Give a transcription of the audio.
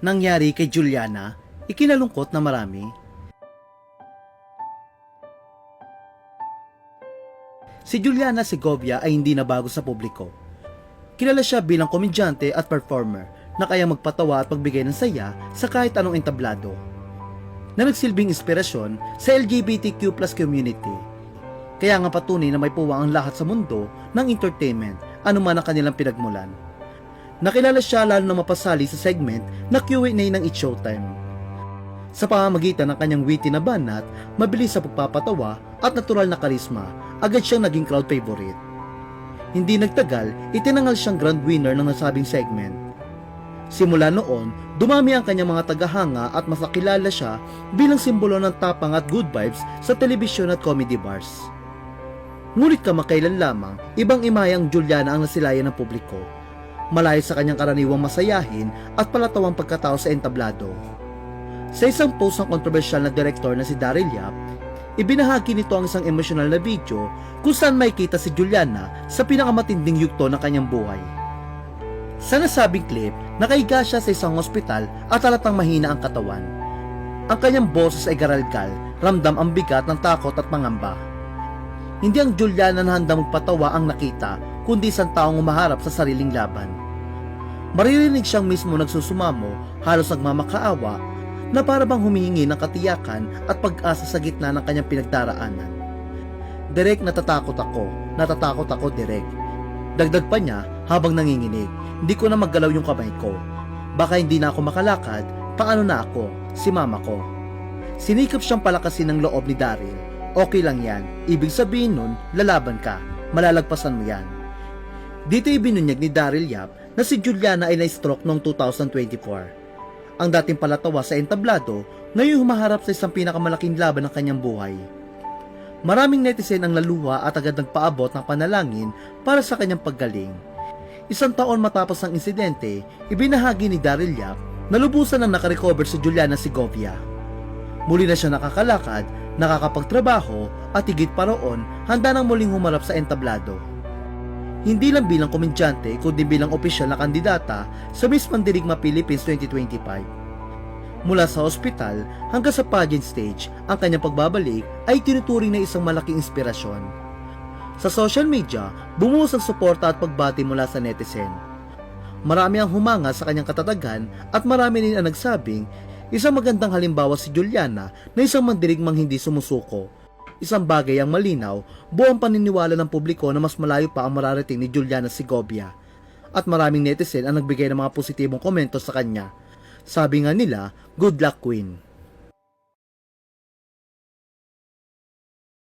nangyari kay Juliana, ikinalungkot na marami. Si Juliana Segovia ay hindi na bago sa publiko. Kilala siya bilang komedyante at performer na kayang magpatawa at pagbigay ng saya sa kahit anong entablado, na nagsilbing inspirasyon sa LGBTQ+ community. Kaya nga patunay na may puwang ang lahat sa mundo ng entertainment, anuman ang kanilang pinagmulan. Nakilala siya lalo na mapasali sa segment na Q&A ng It's Showtime. Sa pamamagitan ng kanyang witty na banat, mabilis sa pagpapatawa at natural na karisma, agad siyang naging crowd favorite. Hindi nagtagal, itinangal siyang grand winner ng nasabing segment. Simula noon, dumami ang kanyang mga tagahanga at mas nakilala siya bilang simbolo ng tapang at good vibes sa telebisyon at comedy bars. Ngunit kamakailan lamang, ibang imahe ang Juliana ang nasilayan ng publiko. Malayo sa kanyang karaniwang masayahin at palatawang pagkatao sa entablado. Sa isang post ng kontrobersyal na direktor na si Daryl Yap, ibinahagi nito ang isang emosyonal na video kung saan makikita si Juliana sa pinakamatinding yugto ng kanyang buhay. Sa nasabing clip, nakahiga siya sa isang ospital at halatang mahina ang katawan. Ang kanyang boses ay garalgal, ramdam ang bigat ng takot at pangamba. Hindi ang Juliana na handang magpatawa ang nakita, kundi isang taong umaharap sa sariling laban. Maririnig siyang mismo nagsusumamo, halos nagmamakaawa, na para bang humihingi ng katiyakan at pag-asa sa gitna ng kanyang pinagdaraanan. Direk, natatakot ako, Direk. Dagdag pa niya habang nanginginig, hindi ko na maggalaw yung kamay ko. Baka hindi na ako makalakad, paano na ako, si mama ko. Sinikap siyang palakasin ng loob ni Daryl. Okay lang yan, ibig sabihin nun, lalaban ka, malalagpasan mo yan. Dito ibinunyag ni Daryl Yap na si Juliana ay na-stroke noong 2024. Ang dating palatawa sa entablado, ngayon humaharap sa isang pinakamalaking laban ng kanyang buhay. Maraming netizen ang laluha at agad nagpaabot ng panalangin para sa kanyang paggaling. Isang taon matapos ang insidente, ibinahagi ni Daryl Yap na lubusan ang nakarecover si Juliana Segovia. Muli na siya nakakalakad, nakakapagtrabaho at higit pa roon, handa nang muling humarap sa entablado. Hindi lang bilang komedyante kundi bilang opisyal na kandidata sa Miss Mandirigma Philippines 2025. Mula sa ospital hanggang sa pageant stage, ang kanyang pagbabalik ay tinuturing na isang malaking inspirasyon. Sa social media, bumuhos ang suporta at pagbati mula sa netizen. Marami ang humanga sa kanyang katatagan at marami rin ang nagsabing isang magandang halimbawa si Juliana na isang mandirigmang hindi sumusuko. Isang bagay ang malinaw, buong paniniwala ng publiko na mas malayo pa ang mararating ni Juliana Segovia. At maraming netizen ang nagbigay ng mga positibong komento sa kanya. Sabi nga nila, good luck, Queen.